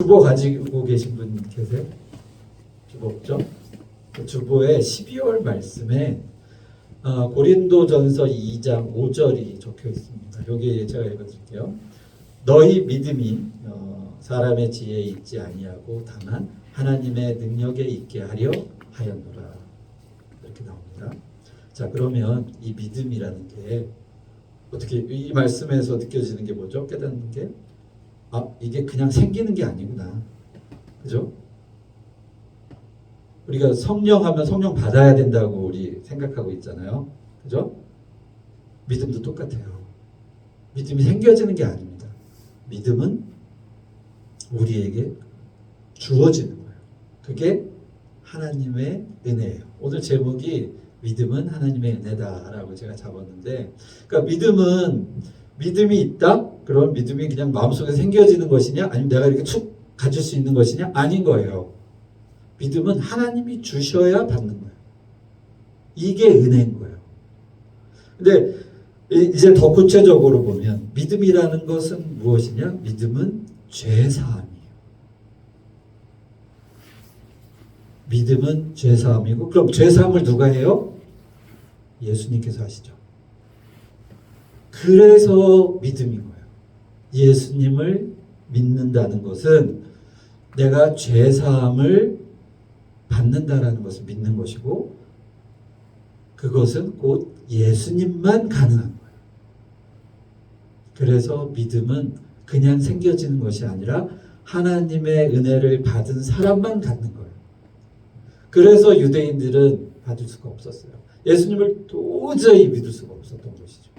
주보 가지고 계신 분 계세요? 주보 없죠? 그 주보에 12월 말씀에 고린도전서 2장 5절이 적혀 있습니다. 여기 제가 읽어드릴게요. 너희 믿음이 사람의 지혜에 있지 아니하고 다만 하나님의 능력에 있게 하려 하였노라. 이렇게 나옵니다. 자, 그러면 이 믿음이라는 게 어떻게 이 말씀에서 느껴지는 게 뭐죠? 깨닫는 게 이게 그냥 생기는 게 아니구나. 그죠? 우리가 성령 하면 성령 받아야 된다고 우리 생각하고 있잖아요. 그죠? 믿음도 똑같아요. 믿음이 생겨지는 게 아닙니다. 믿음은 우리에게 주어지는 거예요. 그게 하나님의 은혜예요. 오늘 제목이 믿음은 하나님의 은혜다라고 제가 잡았는데, 그러니까 믿음이 있다? 그럼 믿음이 그냥 마음속에 생겨지는 것이냐? 아니면 내가 이렇게 툭 가질 수 있는 것이냐? 아닌 거예요. 믿음은 하나님이 주셔야 받는 거예요. 이게 은혜인 거예요. 근데 이제 더 구체적으로 보면 믿음이라는 것은 무엇이냐? 믿음은 죄사함이에요. 믿음은 죄사함이고, 그럼 죄사함을 누가 해요? 예수님께서 하시죠. 그래서 믿음인 거예요. 예수님을 믿는다는 것은 내가 죄사함을 받는다라는 것을 믿는 것이고, 그것은 곧 예수님만 가능한 거예요. 그래서 믿음은 그냥 생겨지는 것이 아니라 하나님의 은혜를 받은 사람만 갖는 거예요. 그래서 유대인들은 받을 수가 없었어요. 예수님을 도저히 믿을 수가 없었던 것이죠.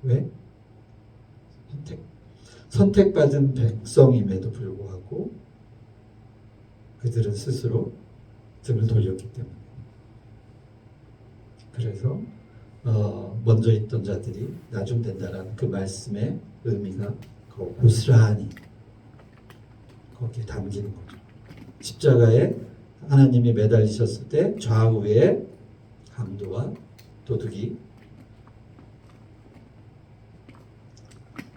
왜? 선택받은 백성임에도 불구하고 그들은 스스로 등을 돌렸기 때문에. 그래서 먼저 있던 자들이 나중된다라는 그 말씀의 의미가 고스란히 거기에 담기는 거죠. 십자가에 하나님이 매달리셨을 때 좌우에 강도와 도둑이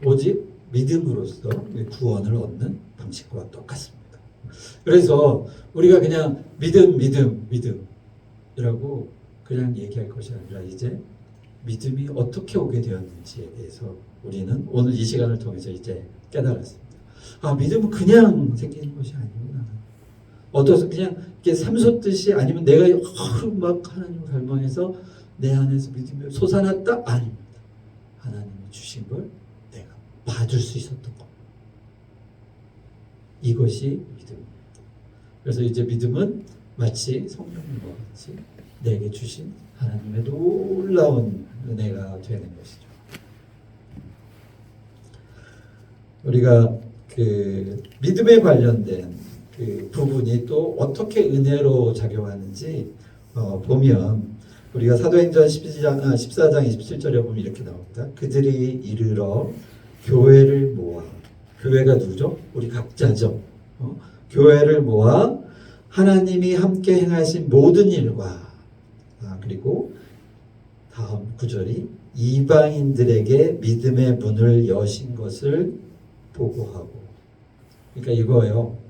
오직 믿음으로써 구원을 얻는 방식과 똑같습니다. 그래서 우리가 그냥 믿음이라고 그냥 얘기할 것이 아니라 이제 믿음이 어떻게 오게 되었는지에 대해서 우리는 오늘 이 시간을 통해서 이제 깨달았습니다. 믿음은 그냥 생기는 것이 아니구나. 어떠서 그냥 이게 삼솟듯이 아니면 내가 막 하나님을 갈망해서 내 안에서 믿음이 솟아났다? 아닙니다. 하나님이 주신 걸 내가 받을 수 있었던 것. 이것이 믿음입니다. 그래서 이제 믿음은 마치 성령님과 같이 내게 주신 하나님의 놀라운 은혜가 되는 것이죠. 우리가 그 믿음에 관련된 그 부분이 또 어떻게 은혜로 작용하는지 보면 우리가 사도행전 14장 27절에 보면 이렇게 나옵니다. 그들이 이르러 교회를 모아, 교회가 누구죠? 우리 각자죠. 교회를 모아 하나님이 함께 행하신 모든 일과 그리고 다음 구절이 이방인들에게 믿음의 문을 여신 것을 보고하고, 그러니까 이거예요.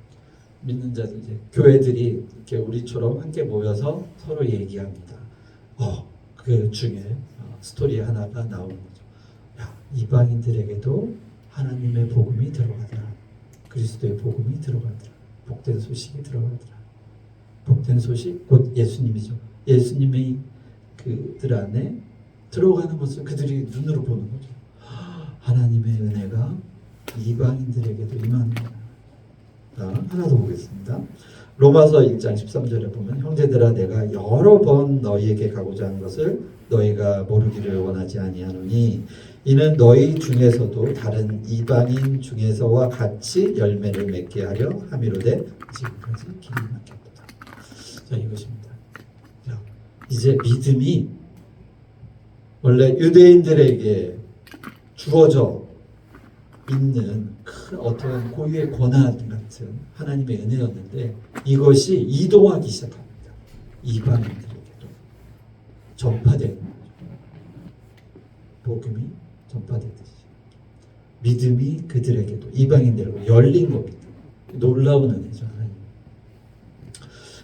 믿는 자들, 이제 교회들이 이렇게 우리처럼 함께 모여서 서로 얘기합니다. 그 중에 스토리 하나가 나오는 거죠. 이방인들에게도 하나님의 복음이 들어가더라. 그리스도의 복음이 들어가더라. 복된 소식이 들어가더라. 복된 소식 곧 예수님이죠. 예수님의 그들 안에 들어가는 것을 그들이 눈으로 보는 거죠. 하나님의 은혜가 이방인들에게도 임한다. 하나 더 보겠습니다. 로마서 1장 13절에 보면 형제들아 내가 여러 번 너희에게 가고자 하는 것을 너희가 모르기를 원하지 아니하노니 이는 너희 중에서도 다른 이방인 중에서와 같이 열매를 맺게 하려 함이로되 지금까지 길이 막혔도다. 자, 이것입니다. 자, 이제 믿음이 원래 유대인들에게 주어져 있는 큰 어떤 고유의 권한 같은 하나님의 은혜였는데 이것이 이동하기 시작합니다. 이방인들에게도 전파되는 거죠. 복음이 전파되듯이 믿음이 그들에게도 이방인들에게 열린 겁니다. 놀라운 은혜죠.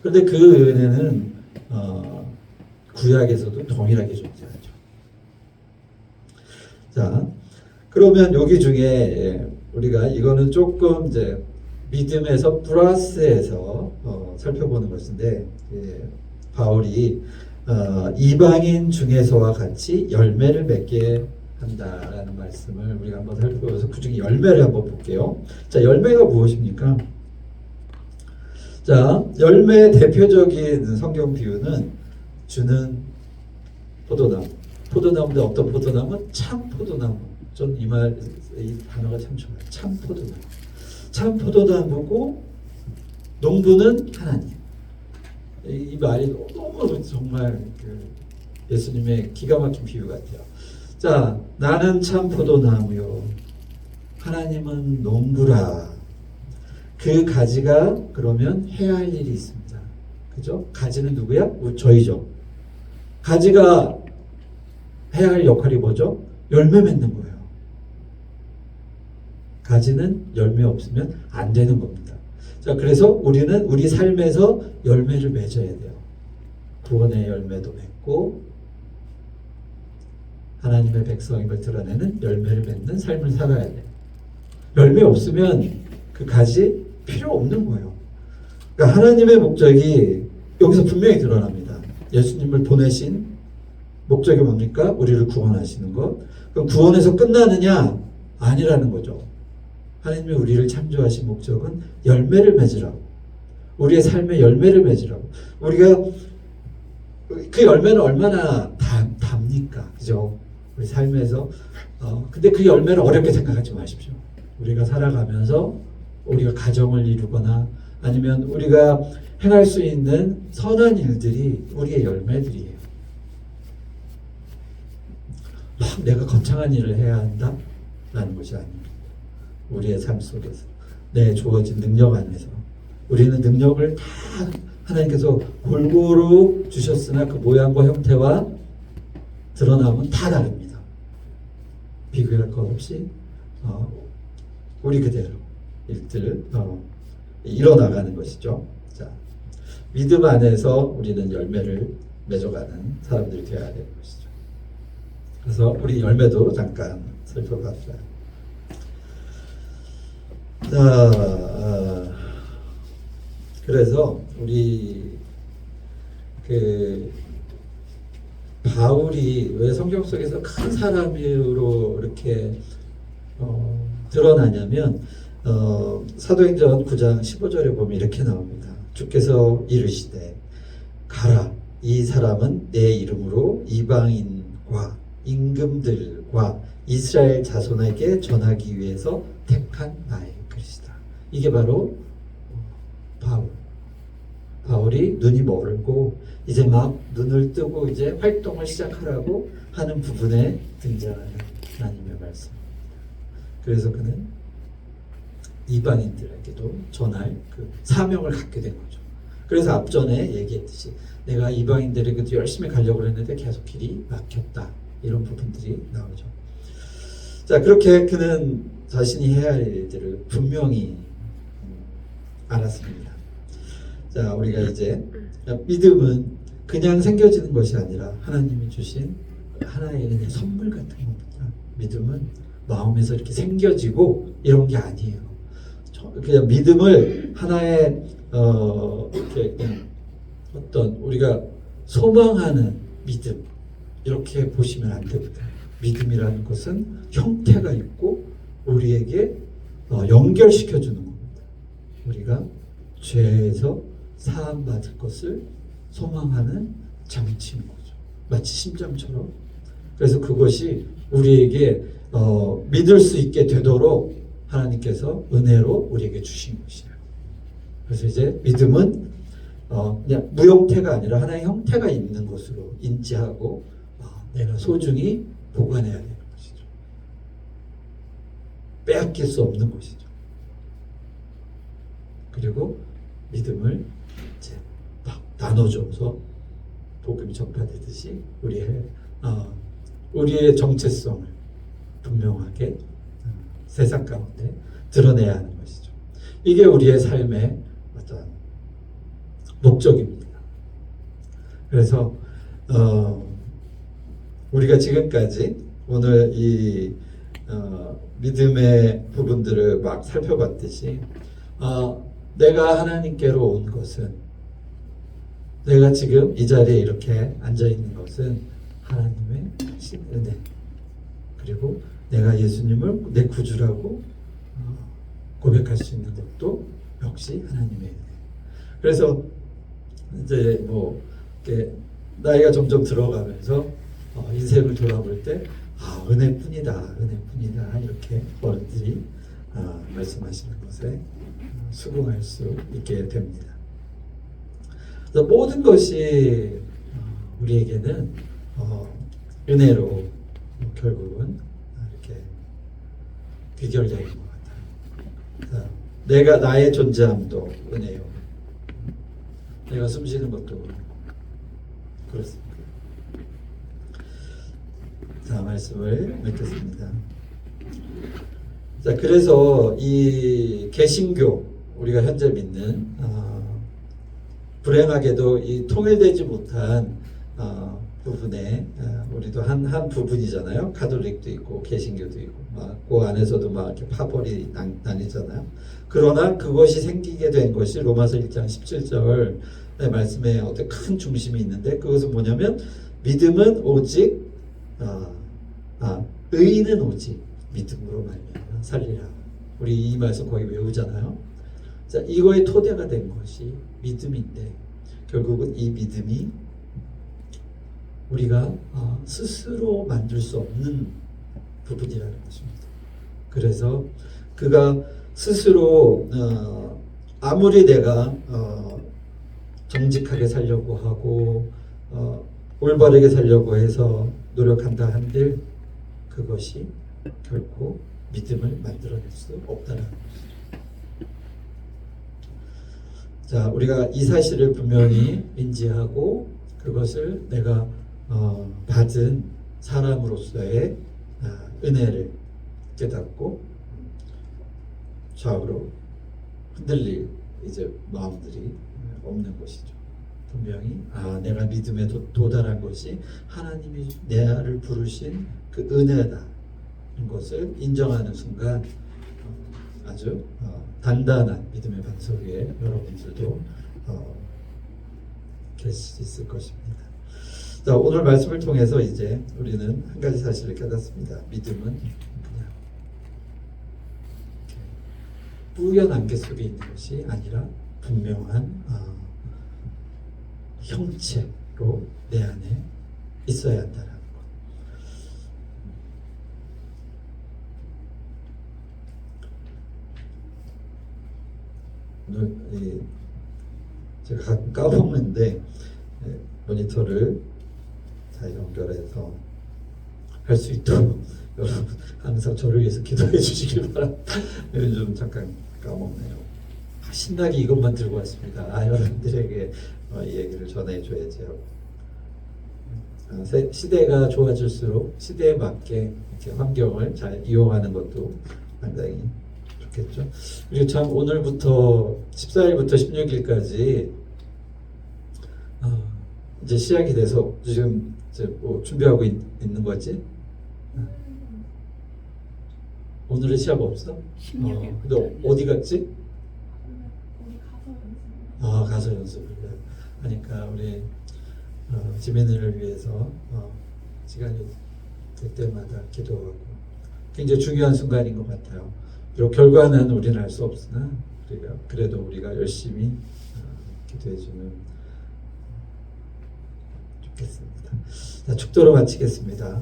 그런데 그 은혜는 구약에서도 동일하게 존재하죠. 자, 그러면 여기 중에 우리가 이거는 조금 이제 믿음에서 플러스해서 살펴보는 것인데, 바울이 이방인 중에서와 같이 열매를 맺게 한다라는 말씀을 우리가 한번 살펴보면서 그 중에 열매를 한번 볼게요. 자, 열매가 무엇입니까? 자, 열매의 대표적인 성경 비유는 주는 포도나무. 포도나무인데 어떤 포도나무? 참 포도나무. 전 이 단어가 참 좋아요. 참 포도나무. 참 포도나무고 농부는 하나님. 이 말이 너무 정말 예수님의 기가 막힌 비유 같아요. 자, 나는 참 포도나무요. 하나님은 농부라. 그 가지가 그러면 해야 할 일이 있습니다. 그죠? 가지는 누구야? 저희죠. 가지가 해야 할 역할이 뭐죠? 열매 맺는 거예요. 가지는 열매 없으면 안 되는 겁니다. 자, 그래서 우리는 우리 삶에서 열매를 맺어야 돼요. 구원의 열매도 맺고 하나님의 백성임을 드러내는 열매를 맺는 삶을 살아야 돼요. 열매 없으면 그 가지 필요 없는 거예요. 그러니까 하나님의 목적이 여기서 분명히 드러납니다. 예수님을 보내신 목적이 뭡니까? 우리를 구원하시는 것. 그럼 구원에서 끝나느냐? 아니라는 거죠. 하나님이 우리를 창조하신 목적은 열매를 맺으라고. 우리의 삶에 열매를 맺으라고. 우리가 그 열매는 얼마나 답니까? 그죠? 우리 삶에서. 근데 그 열매를 어렵게 생각하지 마십시오. 우리가 살아가면서 우리가 가정을 이루거나 아니면 우리가 행할 수 있는 선한 일들이 우리의 열매들이에요. 막 내가 거창한 일을 해야 한다? 라는 것이 아닙니다. 우리의 삶 속에서 내 주어진 능력 안에서 우리는 능력을 다 하나님께서 골고루 주셨으나 그 모양과 형태와 드러남은 다 다릅니다. 비교할 것 없이 우리 그대로 일들을 이뤄나가는 것이죠. 자, 믿음 안에서 우리는 열매를 맺어가는 사람들이 되어야 되는 것이죠. 그래서 우리 열매도 잠깐 살펴봤어요. 자, 그래서 우리 바울이 왜 성경 속에서 큰 사람으로 이렇게 드러나냐면 사도행전 9장 15절에 보면 이렇게 나옵니다. 주께서 이르시되 가라, 이 사람은 내 이름으로 이방인과 임금들과 이스라엘 자손에게 전하기 위해서 택한 나의 글이다. 이게 바로 바울이 눈이 멀고 이제 막 눈을 뜨고 이제 활동을 시작하라고 하는 부분에 등장하는 하나님의 말씀. 그래서 그는 이방인들에게도 전할 그 사명을 갖게 된 거죠. 그래서 앞전에 얘기했듯이 내가 이방인들에게도 열심히 가려고 했는데 계속 길이 막혔다. 이런 부분들이 나오죠. 자, 그렇게 그는 자신이 해야 할 일들을 분명히 알았습니다. 자, 우리가 이제 믿음은 그냥 생겨지는 것이 아니라 하나님이 주신 하나의 은혜 선물 같은 겁니다. 믿음은 마음에서 이렇게 생겨지고 이런 게 아니에요. 그냥 믿음을 하나의 이렇게 그냥 어떤 우리가 소망하는 믿음 이렇게 보시면 안 됩니다. 믿음이라는 것은 형태가 있고 우리에게 연결시켜 주는 겁니다. 우리가 죄에서 사함 받을 것을 소망하는 장치인 거죠. 마치 심장처럼. 그래서 그것이 우리에게 믿을 수 있게 되도록 하나님께서 은혜로 우리에게 주신 것이에요. 그래서 이제 믿음은 그냥 무형태가 아니라 하나의 형태가 있는 것으로 인지하고 내가 소중히 보관해야 되는 것이죠. 빼앗길 수 없는 것이죠. 그리고 믿음을 이제 막 나눠줘서 복음이 전파되듯이 우리의 정체성을 분명하게 세상 가운데 드러내야 하는 것이죠. 이게 우리의 삶의 어떤 목적입니다. 그래서 우리가 지금까지 오늘 이 믿음의 부분들을 막 살펴봤듯이 내가 하나님께로 온 것은, 내가 지금 이 자리에 이렇게 앉아 있는 것은 하나님의 은혜, 그리고 내가 예수님을 내 구주라고 고백할 수 있는 것도 역시 하나님의 은혜. 그래서 이제 뭐 이렇게 나이가 점점 들어가면서 인생을 돌아볼 때 은혜뿐이다, 은혜뿐이다, 이렇게 어른들이 말씀하시는 것에 수긍할 수 있게 됩니다. 그래서 모든 것이 우리에게는 은혜로 결국은 이렇게 귀결되는 것 같아요. 내가 나의 존재함도 은혜요. 내가 숨쉬는 것도 그렇습니다. 자, 말씀을 맺겠습니다. 자, 그래서 이 개신교, 우리가 현재 믿는 불행하게도 이 통일되지 못한 부분에 우리도 한 부분이잖아요. 가톨릭도 있고 개신교도 있고 그 안에서도 막 이렇게 파벌이 나뉘잖아요. 그러나 그것이 생기게 된 것이 로마서 1장 17절의 말씀에 어떤 큰 중심이 있는데, 그것은 뭐냐면 믿음은 오직 의인은 오직 믿음으로 말미암아 살리라. 우리 이 말씀 거의 외우잖아요. 자, 이거의 토대가 된 것이 믿음인데, 결국은 이 믿음이 우리가 스스로 만들 수 없는 부분이라는 것입니다. 그래서 그가 스스로 아무리 내가 정직하게 살려고 하고 올바르게 살려고 해서 노력한다 한들 그것이 결코 믿음을 만들어낼 수 없다는 것이죠. 자, 우리가 이 사실을 분명히 인지하고 그것을 내가 받은 사람으로서의 은혜를 깨닫고 좌우로 흔들릴 이제 마음들이 없는 것이죠. 분명히 내가 믿음에 도달한 것이 하나님이 나를 부르신 그 은혜다는 것을 인정하는 순간 아주 단단한 믿음의 반석 위에 여러분들도 계실 수 있을 것입니다. 자, 오늘 말씀을 통해서 이제 우리는 한 가지 사실을 깨닫습니다. 믿음은 그냥 뿌연 안개 속에 있는 것이 아니라 분명한 형체로 내 안에 있어야 한다는 것. 오늘 제가 가끔 까먹는데 모니터를 잘 연결해서 할 수 있도록 여러분 항상 저를 위해서 기도해 주시길 바랍니다. 좀 잠깐 까먹네요. 신나게 이것만 들고 왔습니다. 여러분들에게 이 얘기를 전해줘야지 하고. 시대가 좋아질수록 시대에 맞게 이렇게 환경을 잘 이용하는 것도 상당히 좋겠죠. 그리고 참 오늘부터 14일부터 16일까지 이제 시작이 돼서 지금 이제 뭐 준비하고 있는 거지? 오늘은 시합 없어? 16일. 너 어디 갔지? 가서 연습을 하니까 우리 지민이를 위해서 시간이 될 때마다 기도하고 굉장히 중요한 순간인 것 같아요. 비록 결과는 우리는 알 수 없으나 그래도 우리가 열심히 기도해주는 좋겠습니다. 자, 축도로 마치겠습니다.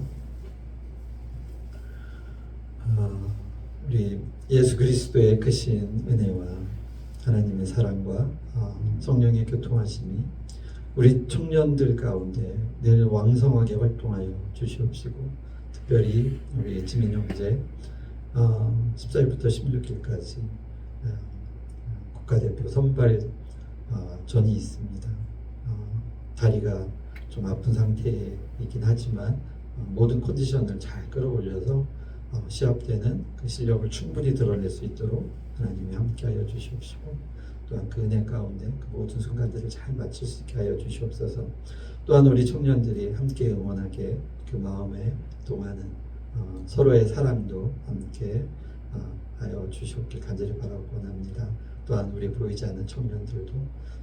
우리 예수 그리스도의 크신 은혜와 하나님의 사랑과 성령의 교통하심이 우리 청년들 가운데 늘 왕성하게 활동하여 주시옵시고, 특별히 우리 지민 형제 14일부터 16일까지 국가대표 선발 전이 있습니다. 다리가 좀 아픈 상태이긴 하지만 모든 컨디션을 잘 끌어올려서 시합 때는 그 실력을 충분히 드러낼 수 있도록 하나님이 함께하여 주시옵시고 또한 그 은혜 가운데 그 모든 순간들을 잘 마칠 수 있게 하여 주시옵소서. 또한 우리 청년들이 함께 응원하게 그 마음에 동하는 서로의 사랑도 함께 하여 주시옵길 간절히 바라고 원합니다. 또한 우리 보이지 않는 청년들도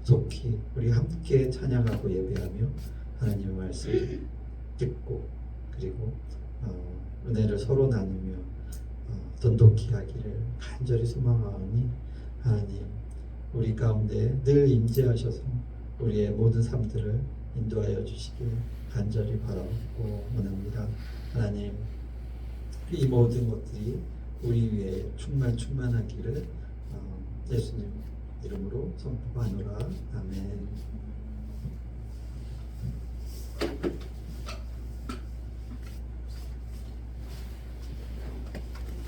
속히 우리 함께 찬양하고 예배하며 하나님의 말씀을 듣고 그리고 은혜를 서로 나누며 돈독히 하기를 간절히 소망하오니 하나님 우리 가운데 늘 임재하셔서 우리의 모든 삶들을 인도하여 주시길 간절히 바라고 원합니다. 하나님 이 모든 것들이 우리 위에 충만하기를 예수님 이름으로 선포하노라. 아멘.